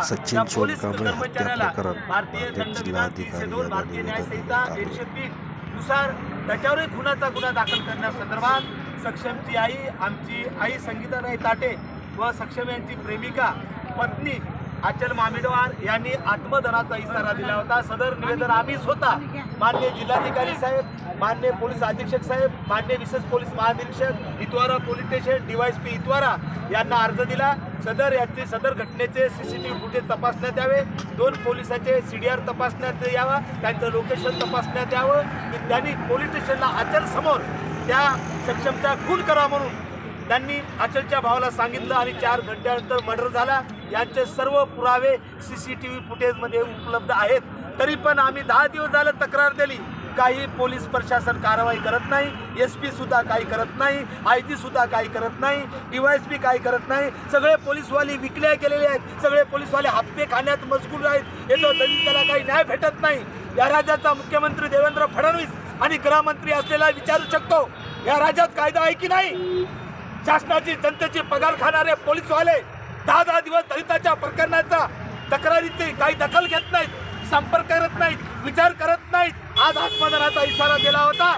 सचिन त्या पोलीस सोनकांबळे हत्या कर्मचाऱ्याला प्रकरण भारतीय नांदेड दंड जिल्हा विधान अधिकारी 302 यांना भारतीय न्याय निवेदन संहिता देण्यात आले. 130 नुसार त्याच्यावरही खुनाचा गुन्हा दाखल करण्यासंदर्भात सक्षमची आई, आमची आई संगीताताई ताटे व सक्षम यांची प्रेमिका पत्नी अचल मामिडवार यांनी आत्मदनाचा इशारा दिला होता. सदर निवेदन आम्ही स्वतः माननीय जिल्हाधिकारी साहेब, माननीय पोलीस अधीक्षक साहेब, माननीय विशेष पोलीस महानिरीक्षक इतवारा पोलीस स्टेशन DYSP इतवारा यांना अर्ज दिला. सदर घटनेचे CCTV फुटेज तपासण्यात यावे, 2 पोलिसांचे CDR तपासण्यात यावा, त्यांचं लोकेशन तपासण्यात यावं की त्यांनी पोलीस स्टेशनला अचल समोर त्या सक्षमचा खून करा म्हणून त्यांनी अचलच्या भावाला सांगितलं आणि 4 घंट्यानंतर मर्डर झाला. यांचे सर्व पुरावे CCTV फुटेजमध्ये उपलब्ध आहेत. तरी पण आम्ही 10 दिवस झालं तक्रार दिली, काही पोलीस प्रशासन कारवाई करत नाही, SP सुद्धा काही करत नाही, IG सुद्धा काही करत नाही, DYSP काही करत नाही. सगळे पोलीसवाले विकल्या गेलेले आहेत, सगळे पोलीसवाले हप्ते खाण्यात मजगूर आहेत. येतो दलिताला काही न्याय भेटत नाही. या राज्याचा मुख्यमंत्री देवेंद्र फडणवीस आणि गृहमंत्री असलेला विचारू शकतो, या राज्यात कायदा आहे की नाही? शासनाची जनतेची पगार खाणारे पोलीसवाले 10 दिवस दलिताच्या प्रकरणाचा तक्रारीची काही दखल घेत नाहीत, संपर्क करत नाहीत, विचार करत नाहीत. आज आत्मदनाचा इशारा दिला होता.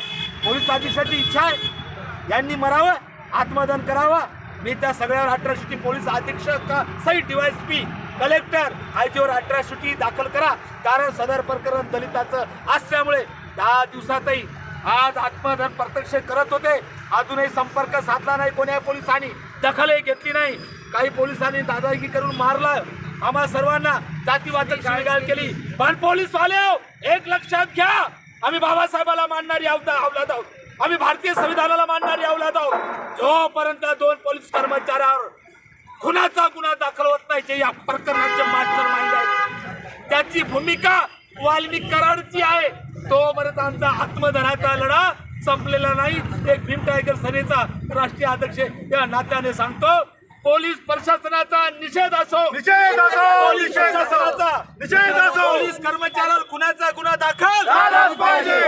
पोलीस अधीक्षकाची इच्छा आहे यांनी मरावं, आत्मदन करावं. मी त्या सगळ्यावर अट्रॉसिटी पोलीस अधीक्षक सहित DYSP कलेक्टर IG वर अट्रॉसिटी दाखल करा. कारण सदर प्रकरण दलिताचं असल्यामुळे 10 दिवसातही आज आत्मदहन प्रत्यक्ष करत होते. अजूनही संपर्क साधला नाही, कोण्या पोलिसांनी दखलही घेतली नाही. काही पोलिसांनी दादागिरी करून मारलं, आम्हा सर्वांना जातीवाचक शिवीगाळ केली. पण पोलीसवाले एक लक्षात घ्या, आम्ही बाबासाहेबाला मानणारी अवलाद आहोत, आम्ही भारतीय संविधानाला मानणारी अवलाद आहोत. जोपर्यंत 2 पोलीस कर्मचाऱ्यावर खुनाचा गुन्हा दाखल होत नाही, जे या प्रकरणाचे मास्टर माइंड आहेत, त्याची भूमिका वाल्मिक कराडची आहे, तोपर्यंत आमचा आत्मदनाचा लढा संपलेला नाही. एक भीम टायगर सेनेचा राष्ट्रीय अध्यक्ष या नात्याने सांगतो, पोलीस प्रशासनाचा निषेध असो, पोलीस प्रशासनाचा निषेध असो, पोलीस कर्मचाऱ्यावर खुनाचा गुन्हा दाखल झालाच पाहिजे.